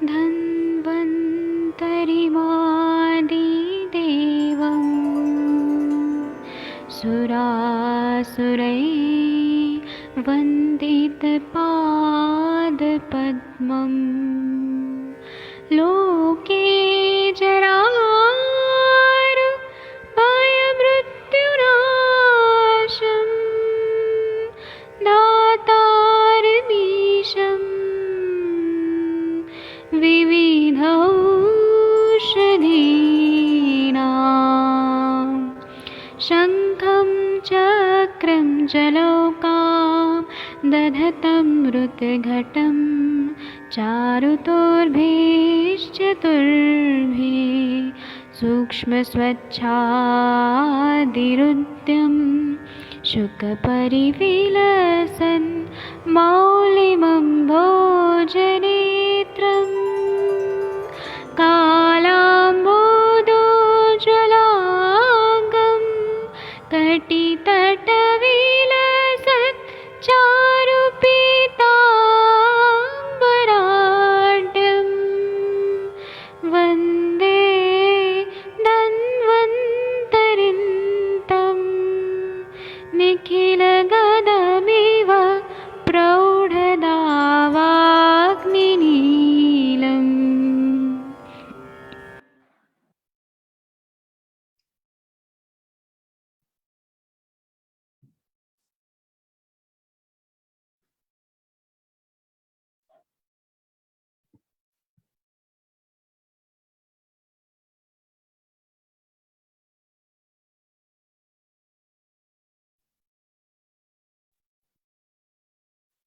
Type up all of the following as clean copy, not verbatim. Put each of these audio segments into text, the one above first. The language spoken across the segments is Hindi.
धन्वन्तरिमादिदेवं सुरासुरैः वन्दितपादपद्मं लोके जरामृत्युनाशं दातारमीशं विविधौषधीनां शङ्खं चक्रं जलौकां दधतं मृतघटं चारुतोर्भिश्चतुर्भिः सूक्ष्मस्वच्छादिरुद्यं शुकपरिविलसन् मौलिमं भोजनेत्रम् कालाम्बोदोज्ज्वलाङ्गं कटितटविलसत् चारुपीताम्बराढ्यं वन्दे धन्वन्तरिन्तं निखिलगदमिव प्रौढदावाग्निनीलम्।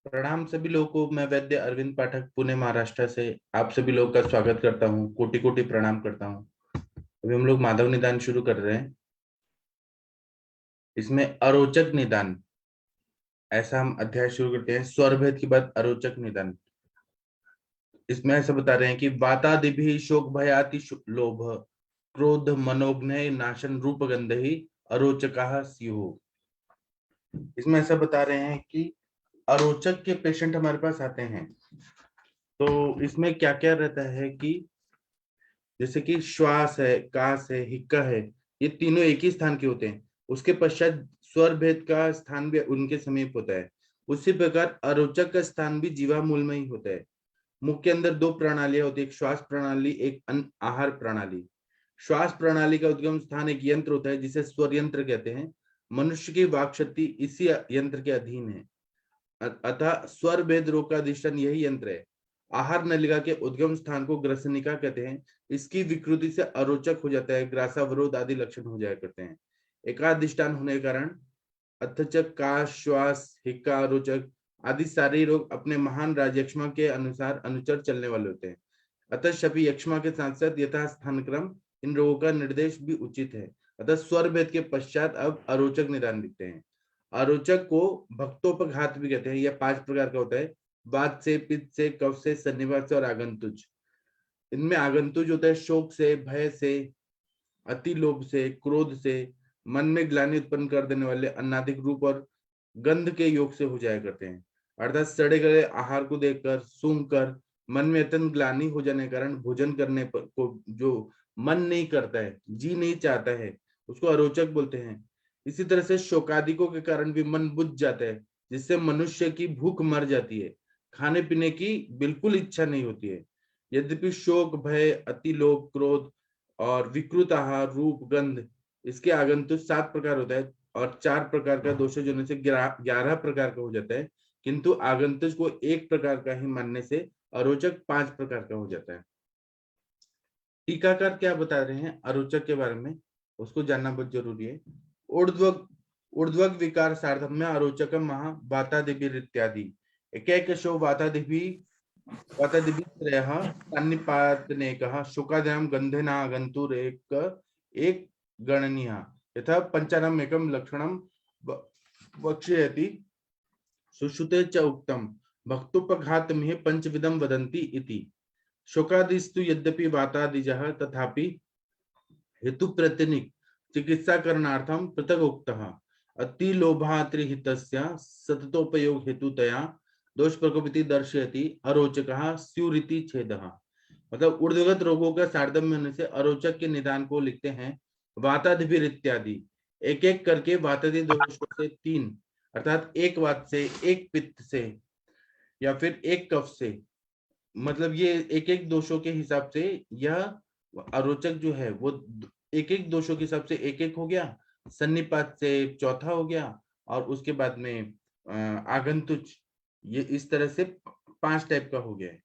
प्रणाम सभी लोगों को। मैं वैद्य अरविंद पाठक पुणे महाराष्ट्र से आप सभी लोगों का स्वागत करता हूँ। कोटि कोटि प्रणाम करता हूँ। अभी हम लोग माधव निदान शुरू कर रहे हैं। इसमें अरोचक निदान ऐसा हम अध्याय शुरू करते हैं। स्वर भेद के बाद अरोचक निदान। इसमें ऐसा बता रहे हैं कि वातादिभि शोक भयाति लोभ क्रोध मनोज्ञ नाशन रूप गंध ही अरोचका स्युः। इसमें ऐसा बता रहे हैं कि अरोचक के पेशेंट हमारे पास आते हैं तो इसमें क्या क्या रहता है कि जैसे कि श्वास है, कास है, हिक्का है, ये तीनों एक ही स्थान के होते हैं। उसके पश्चात स्वर भेद का स्थान भी उनके समीप होता है। उसी प्रकार अरोचक का स्थान भी जीवामूल में ही होता है। मुख के अंदर दो प्रणालियां होती है, एक श्वास प्रणाली, एक आहार प्रणाली। श्वास प्रणाली का उद्गम स्थान एक यंत्र होता है जिसे स्वर यंत्र कहते हैं। मनुष्य की वाक शक्ति इसी यंत्र के अधीन है। अतः स्वर भेद रोग का अधिष्ठान यही यंत्र है। आहार नलिका के उद्गम स्थान को ग्रसनिका कहते हैं। इसकी विकृति से अरोचक हो जाता है, ग्रासावरोध आदि लक्षण हो जाया करते हैं। एकाधिष्ठान होने के कारण अथचक, काश, श्वास, हिक्का, अरोचक आदि सारे रोग अपने महान राजयक्ष्मा के अनुसार अनुचर चलने वाले होते हैं। अतः शपी यक्ष्मा के साथ साथ यथा स्थान क्रम इन रोगों का निर्देश भी उचित है। अतः स्वर भेद के पश्चात अब अरोचक निदान लिखते हैं। अरोचक को भक्तोपघात भी कहते हैं। यह 5 प्रकार का होता है। वात से, पित्त से, कफ से, सन्निपात से और आगंतुज। इनमें आगंतुज होता है शोक से, भय से, अति लोभ से, क्रोध से, मन में ग्लानि उत्पन्न कर देने वाले अन्नादिक रूप और गंध के योग से हो जाया करते हैं। अर्थात सड़े गले आहार को देखकर, सूंघकर मन में अत्यंत ग्लानि हो जाने के कारण भोजन करने पर को जो मन नहीं करता है, जी नहीं चाहता है, उसको अरोचक बोलते हैं। इसी तरह से शोकादिकों के कारण भी मन बुझ जाता है, जिससे मनुष्य की भूख मर जाती है, खाने पीने की बिल्कुल इच्छा नहीं होती है। यद्यपि शोक, भय, अति लोभ, क्रोध और विकृत आहार, रूप, गंध इसके आगंतुक 7 प्रकार होता है और 4 प्रकार का दोष जोड़ने से 11 प्रकार का हो जाता है। किंतु आगंतुक को 1 प्रकार का ही मानने से अरोचक 5 प्रकार का हो जाता है। टीकाकार क्या बता रहे हैं अरोचक के बारे में, उसको जानना बहुत जरूरी है। ऊर्ध्वक ऊर्ध्वक विकार सार्धम्य अरोचकम महा वातादिभि इत्यादि। एकैकशो वातादिभित्रयः सन्निपातनेकः शोकादयं गन्धेनागन्तुरेक एक गणनीयः यथा पंचानाम एकम लक्षणम वक्ष्यति सुश्रुते च उक्तम भक्तोपघातमिह पंचविधम वदन्ति इति। शोकादिस्तु यद्यपि वातादिजः तथापि हेतु प्रतिनिक चिकित्सा करणार्थम पृथक उक्तः। अति लोभात्रिहितस्य सततोपयोग हेतुतया दोष प्रकोपिति दर्शयति अरोचकः स्युरिति छेदः। मतलब ऊर्ध्वगत रोगों का सार्धम्य होने से अरोचक के निदान को लिखते हैं वातादिभिर इत्यादि, एक एक करके वातादि दोषों से 3, अर्थात एक वात से, एक पित्त से, या फिर एक कफ से, मतलब ये एक एक दोषों के हिसाब से यह अरोचक जो है वो एक एक दोषों के हिसाब से एक एक हो गया, सन्निपात से चौथा हो गया, और उसके बाद में आगंतुच, ये इस तरह से 5 टाइप का हो गया है।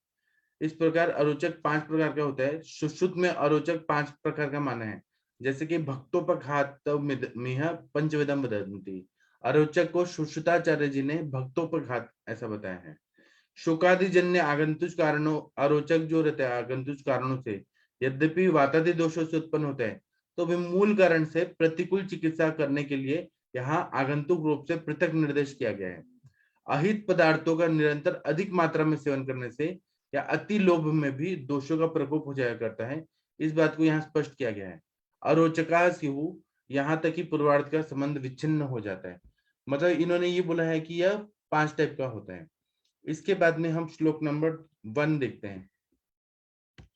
इस प्रकार अरोचक 5 प्रकार का होता है। सुश्रुत में अरोचक 5 प्रकार का माना है, जैसे कि भक्तोपघात मिह पंचविधम वदन्ति। अरोचक को सुश्रुताचार्य जी ने भक्तोपघात ऐसा बताया है। शोकादिजन्य आगंतुक कारणों, अरोचक जो रहता है आगंतुक कारणों से यद्यपि वातादि दोषों से उत्पन्न होता है, तो भी मूल कारण से प्रतिकूल चिकित्सा करने के लिए यहाँ आगंतुक रूप से पृथक निर्देश किया गया है। अहित पदार्थों का निरंतर अधिक मात्रा में सेवन करने से या अति लोभ में भी दोषों का प्रकोप हो जाया करता है, इस बात को यहाँ स्पष्ट किया गया है। अरोचका स्युः, यहाँ तक कि पूर्वार्ध का संबंध विच्छिन्न हो जाता है। मतलब इन्होंने ये बोला है कि यह 5 टाइप का होता है। इसके बाद में हम श्लोक नंबर 1 देखते हैं।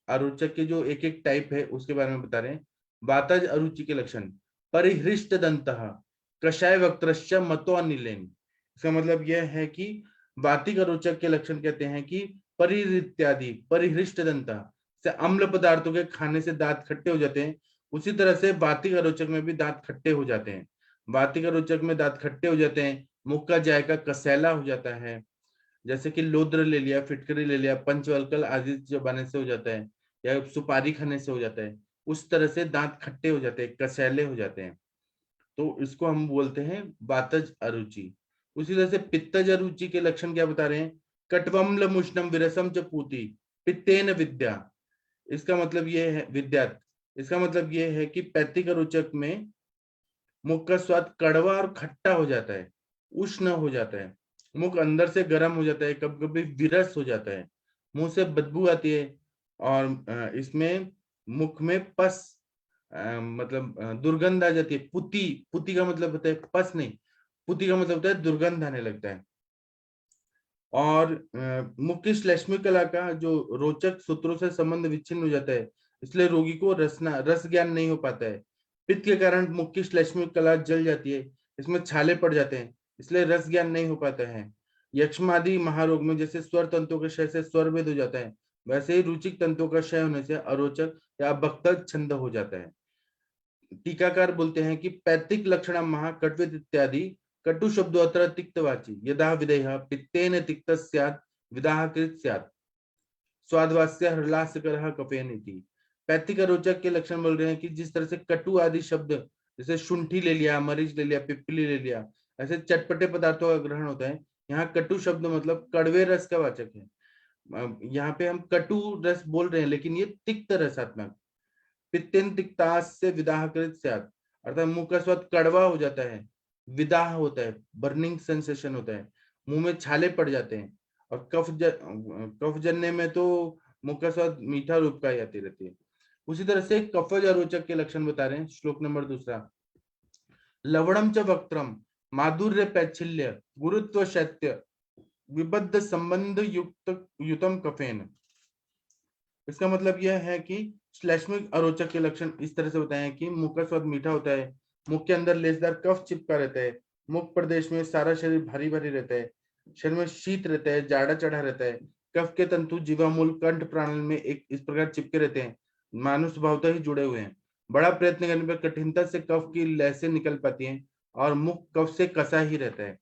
अरोचक के जो एक एक टाइप है उसके बारे में बता रहे हैं। वातज अरुचि के लक्षण, परिहृष्ट दंतः कषाय वक्त्रश्च मतो अनिलेन। इसका मतलब यह है कि वातिक अरोचक के लक्षण कहते हैं कि परिहृत्यादि परिहृष्ट दंतः से अम्ल पदार्थों के खाने से दांत खट्टे हो जाते हैं, उसी तरह से वातिक अरोचक में भी दांत खट्टे हो जाते हैं। वातिक अरोचक में दांत खट्टे हो जाते हैं, मुख का जायका कसैला हो जाता है, जैसे कि लोद्र ले लिया, फिटकरी ले लिया, पंचवल्कल आदि चबाने से हो जाता है, या सुपारी खाने से हो जाता है, उस तरह से दांत खट्टे हो जाते हैं, कसैले हो जाते हैं, तो इसको हम बोलते हैं वातज अरुचि। उसी तरह से पित्तज अरुचि के लक्षण क्या बता रहे हैं। कटवम्ल मुष्णम विरसम च पूति पित्तेन विद्या। इसका मतलब ये है विद्यात, इसका मतलब ये है कि पैतिक अरुचक में मुख का स्वाद कड़वा और खट्टा हो जाता है, उष्ण हो जाता है, मुख अंदर से गर्म हो जाता है, कभी कभी विरस हो जाता है, मुंह से बदबू आती है, और इसमें मुख में पस मतलब दुर्गंध आ जाती है। पुती, पुती का मतलब होता है पस नहीं, पुती का मतलब होता है दुर्गंध आने लगता है। और मुख की श्लेष्मी कला का जो रोचक सूत्रों से संबंध विच्छिन्न हो जाता है, इसलिए रोगी को रस ज्ञान नहीं हो पाता है। पित्त के कारण मुख की श्लेष्मी कला जल जाती है, इसमें छाले पड़ जाते हैं, इसलिए रस ज्ञान नहीं हो पाता है। यक्ष्मादि महारोग में जैसे स्वर तंतुओं के क्षय से स्वर भेद हो जाता है, वैसे ही रुचिक तंतुओं का क्षय होने से अरोचक या अभक्त छंद हो जाता है। टीकाकार बोलते हैं कि पैतृक लक्षण महा कटवित इत्यादि कटु शब्दो अत्र तिक्तवाची यदा विदेह पित्तेन तिक्त स्यात् विदाह कृत स्यात् स्वादवास्य हृलास्यकरः कफेन इति। पैतृक रोचक के लक्षण बोल रहे हैं कि जिस तरह से कटु आदि शब्द, जैसे शुंठी ले लिया, मरीच ले लिया, पिपली ले लिया, ऐसे चटपटे पदार्थों का ग्रहण होता है। यहाँ कटु शब्द मतलब कड़वे रस का वाचक है। यहाँ पे हम कटु रस बोल रहे हैं, लेकिन ये तिक्त रसात्मक। पित्तेन तिक्तास से विदाह कृत स्यात्, अर्थात मुंह का स्वाद कड़वा हो जाता है, विदाह होता है, बर्निंग सेंसेशन होता है, मुंह में छाले पड़ जाते हैं, और कफ जन्य में तो मुंह का स्वाद मीठा रूप का ही आती रहती है। उसी तरह से कफज अरोचक के लक्षण बता रहे हैं। श्लोक नंबर 2, लवणम च वक्त्रम माधुर्य पैच्छिल्य गुरुत्व शैत्य विबद्ध संबंध युतम कफेन। इसका मतलब यह है कि श्लेष्मिक अरोचक के लक्षण इस तरह से बताए हैं कि मुख का स्वाद मीठा होता है, मुख के अंदर लेसदार कफ चिपका रहता है, मुख प्रदेश में सारा शरीर भारी भारी रहता है, शरीर में शीत रहता है, जाड़ा चढ़ा रहता है, कफ के तंतु जीवामूल कंठ प्राणल में एक इस प्रकार चिपके रहते हैं, मानव स्वभावतः ही जुड़े हुए हैं। बड़ा प्रयत्न करने पर कठिनता से कफ की लहसें निकल पाती हैं और मुख कफ से कसा ही रहता है।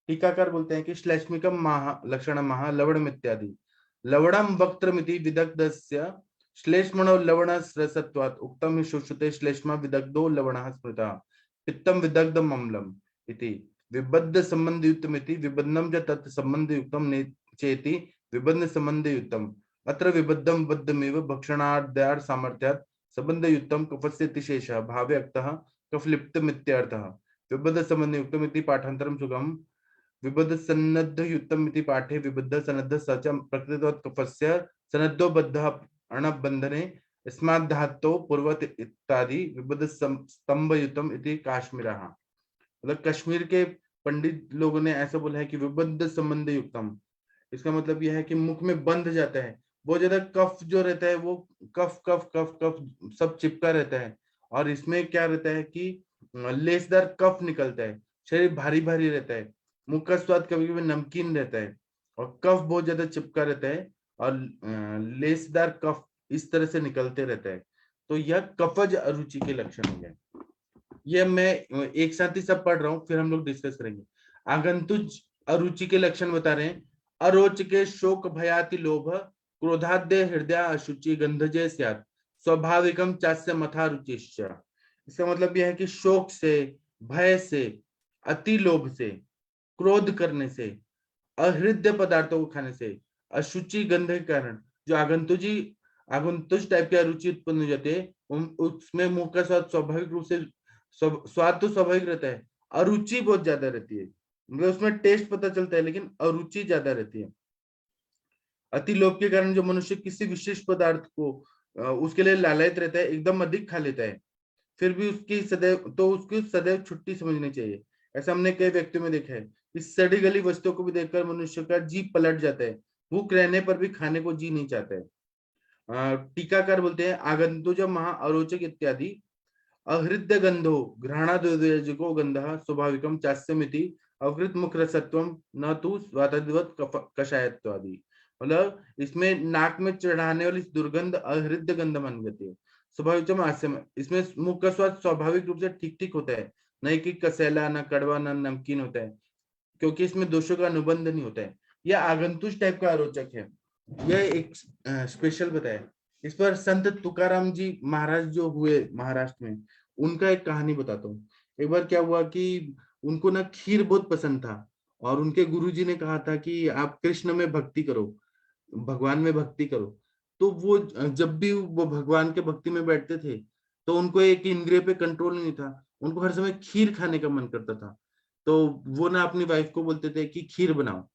टीकाकार बोलते हैं कि श्लेष्मिकम महा लक्षण महा लवणम इत्यादि लवणम वक्त्रमिति विदग्धस्य श्लेष्मणो लवणरसत्वात् उक्तम हि शुश्रुते श्लेष्मा विदग्धो लवणः स्मृतः पित्तम विदग्धम अम्लम इति विबद्ध संबंधयुक्तमिति विबद्धम च तत् संबंधयुक्तम चेति विबद्ध संबंधयुक्तम अत्र विबद्धम बद्धमेव भक्षणाद्यार सामर्थ्यात् संबंधयुक्तम कफस्य तिशेषः भावे अक्तः कफलिप्तमित्यर्थः विबद्ध संबंधयुक्तमिति पाठांतरम सुगम विबद्ध सन्नद्ध युक्तम इति पाठे विबद्ध सन्नद्ध सच प्रकृतिवत् कफस्य सन्नद्धो बद्धः अणबंधने स्माद् धातो पूर्वत इत्यादि विबद्ध स्तंभ युतम इति काश्मीरः। मतलब कश्मीर के पंडित लोगों ने ऐसा बोला है कि विबद्ध संबंध युक्तम, इसका मतलब यह है कि मुख में बंध जाता है, बहुत ज्यादा कफ जो रहता है वो कफ कफ कफ कफ सब चिपका रहता है, और इसमें क्या रहता है कि लेसदार कफ निकलता है, शरीर भारी भारी रहता है, मुंह का स्वाद कभी कभी नमकीन रहता है, और कफ बहुत ज्यादा चिपका रहता है, और लेसदार कफ इस तरह से निकलते रहता है। तो यह कफज अरुचि के लक्षण हो गए। ये मैं एक साथ ही सब पढ़ रहा हूँ, फिर हम लोग डिस्कस करेंगे। आगंतुज अरुचि के लक्षण बता रहे हैं। अरोच के शोक भयाति लोभ क्रोधाद्य हृदय अशुचि गंधजय स्यात् स्वाभाविकम चास्य मथा रुचिश्च। इसका मतलब यह है कि शोक से, भय से, अति लोभ से, क्रोध करने से, अहृदय पदार्थों को खाने से, अशुचि गंध के कारण जो आगंतुज टाइप की अरुचि उत्पन्न हो जाती है, उसमें मुंह का स्वाद स्वाभाविक रूप से, स्वाद तो स्वाभाविक रहता है, अरुचि बहुत ज्यादा रहती है, मतलब उसमें टेस्ट पता चलता है लेकिन अरुचि ज्यादा रहती है। अति लोभ के कारण जो मनुष्य किसी विशेष पदार्थ को उसके लिए लालयित रहता है, एकदम अधिक खा लेता है, फिर भी उसकी सदैव छुट्टी समझनी चाहिए। ऐसा हमने कई व्यक्तियों में देखा है। इस सड़ी गली वस्तुओं को भी देखकर मनुष्य का जी पलट जाता है, भूख रहने पर भी खाने को जी नहीं चाहता है। टीकाकार बोलते हैं आगंतुज महा अरोचक इत्यादि अहृद्य गंधो घ्राणादुर्जको गंधः स्वाभाविकम चास्यमिति अवृत मुख रसत्वम न तु स्वातदिवत कषायत्वादि। मतलब इसमें नाक में चढ़ाने वाली दुर्गंध अहृद्य गंध मान जाती है। स्वाभाविकम आस्यम, इसमें मुख का स्वाद स्वाभाविक रूप से ठीक ठीक होता है, नहीं कि कसैला, ना कड़वा, ना नमकीन होता है, क्योंकि इसमें दोषों का अनुबंध नहीं होता है। यह आगंतुष टाइप का अरोचक है। यह एक स्पेशल बताया। इस पर संत तुकाराम जी महाराज जो हुए महाराष्ट्र में, उनका एक कहानी बताता हूँ। एक बार क्या हुआ कि उनको ना खीर बहुत पसंद था, और उनके गुरुजी ने कहा था कि आप कृष्ण में भक्ति करो, भगवान में भक्ति करो। तो वो जब भी वो भगवान के भक्ति में बैठते थे, तो उनको एक इंद्रिय पे कंट्रोल नहीं था, उनको हर समय खीर खाने का मन करता था। तो वो ना अपनी वाइफ को बोलते थे कि खीर बनाओ।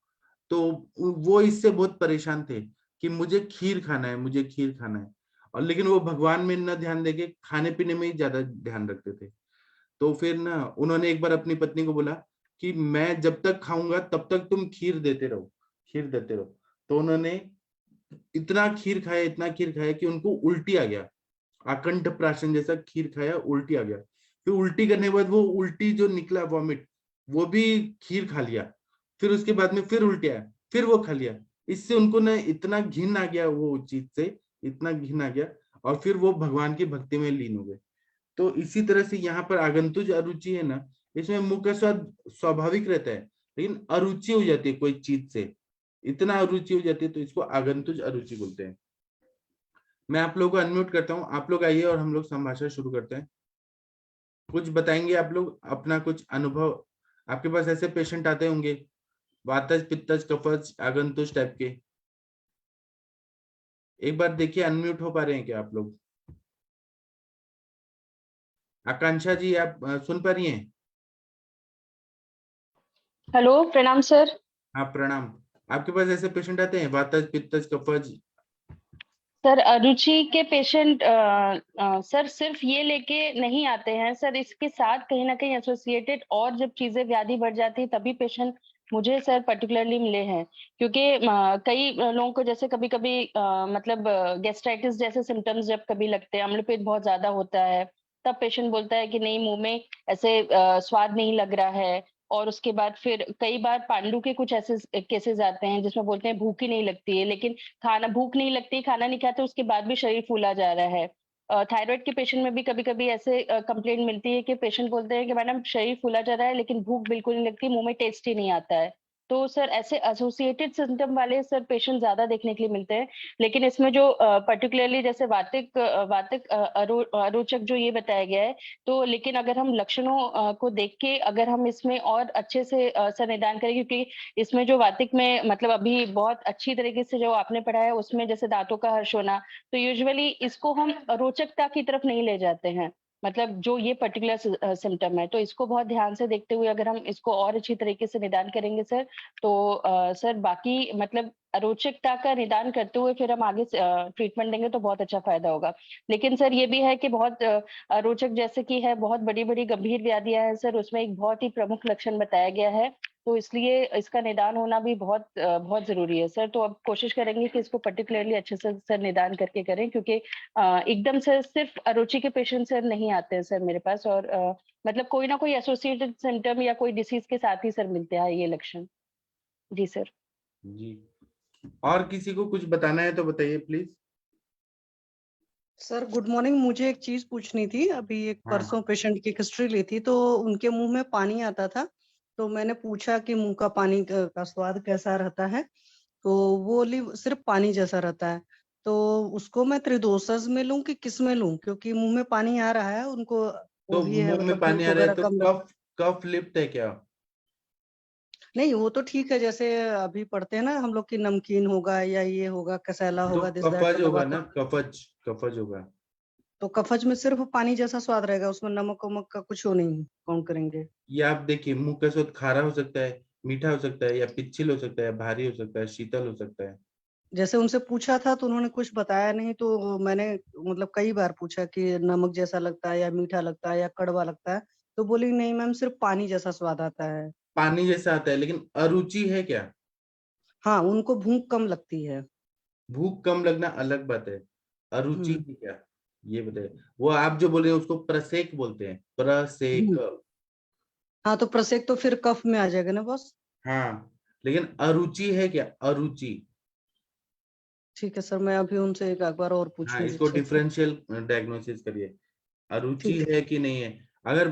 तो वो इससे बहुत परेशान थे कि मुझे खीर खाना है, मुझे खीर खाना है, और लेकिन वो भगवान में न ध्यान देके खाने पीने में ही ज्यादा ध्यान रखते थे। तो फिर ना उन्होंने एक बार अपनी पत्नी को बोला कि मैं जब तक खाऊंगा तब तक तुम खीर देते रहो, खीर देते रहो। तो उन्होंने इतना खीर खाया, इतना खीर खाया कि उनको उल्टी आ गया, अकंठ प्राशन जैसा खीर खाया, उल्टी आ गया। फिर उल्टी करने के बाद वो उल्टी जो निकला वॉमिट, वो भी खीर खा लिया। फिर उसके बाद में फिर उल्टी आया, फिर वो खा लिया। इससे उनको ना इतना घिन आ गया वो चीज से, इतना घिन आ गया, और फिर वो भगवान की भक्ति में लीन हो गए। तो इसी तरह से यहाँ पर आगंतुज अरुचि है ना, इसमें मुख का स्वाद स्वाभाविक रहता है, लेकिन अरुचि हो जाती है कोई चीज से, इतना अरुचि हो जाती है, तो इसको आगंतुज अरुचि बोलते हैं। मैं आप लोगों को अनम्यूट करता हूँ, आप लोग आइए और हम लोग संभाषण शुरू करते हैं। कुछ बताएंगे आप लोग अपना कुछ अनुभव। आपके पास ऐसे पेशेंट आते होंगे, वातज पित्तज कफज आगंतुज टाइप के। एक बार देखिए अनम्यूट हो पा रहे हैं क्या आप लोग? आकांक्षा जी आप सुन पा रही हैं? हेलो, प्रणाम सर। हाँ प्रणाम। आपके पास ऐसे पेशेंट आते हैं वातज पित्तज कफज? सर अरुचि के पेशेंट सर सिर्फ ये लेके नहीं आते हैं सर, इसके साथ कहीं ना कहीं एसोसिएटेड और जब चीजें व्याधि बढ़ जाती है तभी पेशेंट मुझे सर पर्टिकुलरली मिले हैं। क्योंकि कई लोगों को जैसे कभी कभी मतलब गैस्ट्राइटिस जैसे सिम्टम्स जब कभी लगते हैं, अम्लपीड बहुत ज्यादा होता है, तब पेशेंट बोलता है कि नहीं मुंह में ऐसे स्वाद नहीं लग रहा है। और उसके बाद फिर कई बार पांडु के कुछ ऐसे केसेस आते हैं जिसमें बोलते हैं भूख ही नहीं लगती है, लेकिन खाना भूख नहीं लगती, खाना नहीं खाते, उसके बाद भी शरीर फूला जा रहा है। थायराइड के पेशेंट में भी कभी कभी ऐसे कंप्लेंट मिलती है कि पेशेंट बोलते हैं कि मैडम शरीर फूला जा रहा है लेकिन भूख बिल्कुल नहीं लगती, मुंह में टेस्ट ही नहीं आता है। तो सर ऐसे एसोसिएटेड सिम्टम वाले सर पेशेंट ज्यादा देखने के लिए मिलते हैं। लेकिन इसमें जो पर्टिकुलरली जैसे वातिक अरोचक जो ये बताया गया है, तो लेकिन अगर हम लक्षणों को देख के अगर हम इसमें और अच्छे से सर निदान करें, क्योंकि इसमें जो वातिक में मतलब अभी बहुत अच्छी तरीके से जो आपने पढ़ा है उसमें जैसे दांतों का हर्ष होना, तो यूजुअली इसको हम रोचकता की तरफ नहीं ले जाते हैं, मतलब जो ये पर्टिकुलर सिम्टम है। तो इसको बहुत ध्यान से देखते हुए अगर हम इसको और अच्छी तरीके से निदान करेंगे सर, तो सर बाकी मतलब अरोचकता का निदान करते हुए फिर हम आगे ट्रीटमेंट देंगे तो बहुत अच्छा फायदा होगा। लेकिन सर ये भी है कि बहुत अरोचक जैसे कि है बहुत बड़ी बड़ी गंभीर व्याधियां हैं सर, उसमें एक बहुत ही प्रमुख लक्षण बताया गया है तो इसलिए इसका निदान होना भी बहुत ज़रूरी है सर। तो अब कोशिश करेंगे कि इसको पर्टिकुलरली अच्छे से सर निदान करके करें, क्योंकि एकदम से सिर्फ़ अरुचि के पेशेंट सर नहीं आते हैं सर मेरे पास, और मतलब कोई ना कोई एसोसिएटेड सिम्पटम या कोई डिसीज़ के साथ ही सर मिलते हैं ये लक्षण। जी सर। जी, और किसी को कुछ बताना है तो बताइए प्लीज। सर गुड मॉर्निंग, मुझे एक चीज पूछनी थी। अभी एक हाँ। परसों पेशेंट की हिस्ट्री ली थी, तो उनके मुंह में पानी आता था। तो मैंने पूछा कि मुंह का पानी का स्वाद कैसा रहता है, तो वो बोली सिर्फ पानी जैसा रहता है। तो उसको मैं त्रिदोषज में लूं कि किस में लूं, क्योंकि मुंह में पानी आ रहा है उनको, वो तो भी है मुंह में मतलब पानी भूख आ रहा है वगैरह तो कम लग। कफ कफ लिप्त है क्या? नहीं वो तो ठीक है, जैसे अभी पढ़ते हैं ना हम लोग की नमकीन होगा या ये होगा कसैला तो होगा, दिस दैट कफज मतलब होगा आता ना, है। कफज कफज होगा। तो कफज में सिर्फ पानी जैसा स्वाद रहेगा, उसमें नमक वमक का कुछ वो नहीं काउंट करेंगे। ये आप देखिए, मुंह का स्वाद खारा हो सकता है, मीठा हो सकता है, या पिच्छिल हो सकता है, भारी हो सकता है, शीतल हो सकता है। जैसे उनसे पूछा था तो उन्होंने कुछ बताया नहीं, तो मैंने मतलब कई बार पूछा कि नमक जैसा लगता है या मीठा लगता है या कड़वा लगता है, तो बोली नहीं मैम सिर्फ पानी जैसा स्वाद आता है। पानी जैसा आता है, लेकिन अरुचि है क्या? हाँ उनको भूख कम लगती है। भूख कम लगना अलग बात है, अरुचि हम्म है क्या? ये बताइए। वो आप जो बोले उसको प्रसेक बोलते हैं, प्रसेक। हम्म। हाँ तो प्रसेक तो फिर कफ में आ जाएगा ना बॉस। हाँ, लेकिन अरुचि है क्या? अरुचि। ठीक है सर, मैं अभी उनसे एक बार और हाँ, पूछूंगी इसको अच्छे से। डिफरेंशियल डायग्नोसिस करिए। अरुचि ठीक है कि नहीं है। अगर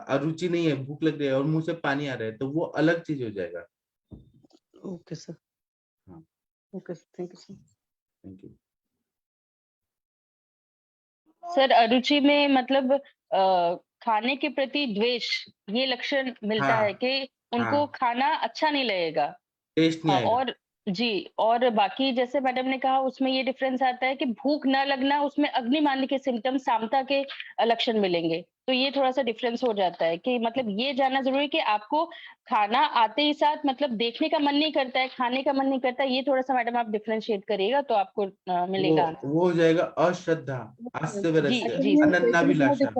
अरुचि नहीं है, भूख लग रही है और मुंह से पानी आ रहा है, तो वो अलग चीज हो जाएगा। है। Okay sir. हाँ, okay sir, thank you sir. Thank you. Sir अरुचि में मतलब खाने के प्रति द्वेष, ये लक्षण मिलता है हाँ कि उनको हाँ, खाना अच्छा नहीं लगेगा। टेस्ट नहीं आएगा। और जी, और बाकी जैसे मैडम ने कहा उसमें ये डिफरेंस आता है कि भूख ना लगना, उसमें अग्निमांद्य के सिम्पटम्स, सामता के लक्षण मिलेंगे। तो ये थोड़ा-सा डिफरेंस हो जाता है कि मतलब ये जानना ज़रूरी है कि आपको खाना आते ही साथ मतलब देखने का मन नहीं करता है, खाने का मन नहीं करता है, ये थोड़ा-सा मैडम आप डिफरेंशिएट करिएगा तो आपको वो मिलेगा आंसर। वो हो जाएगा अश्रद्धा, जी, आस्यवरस्य, जी सर। अनन्नाभिलाषा।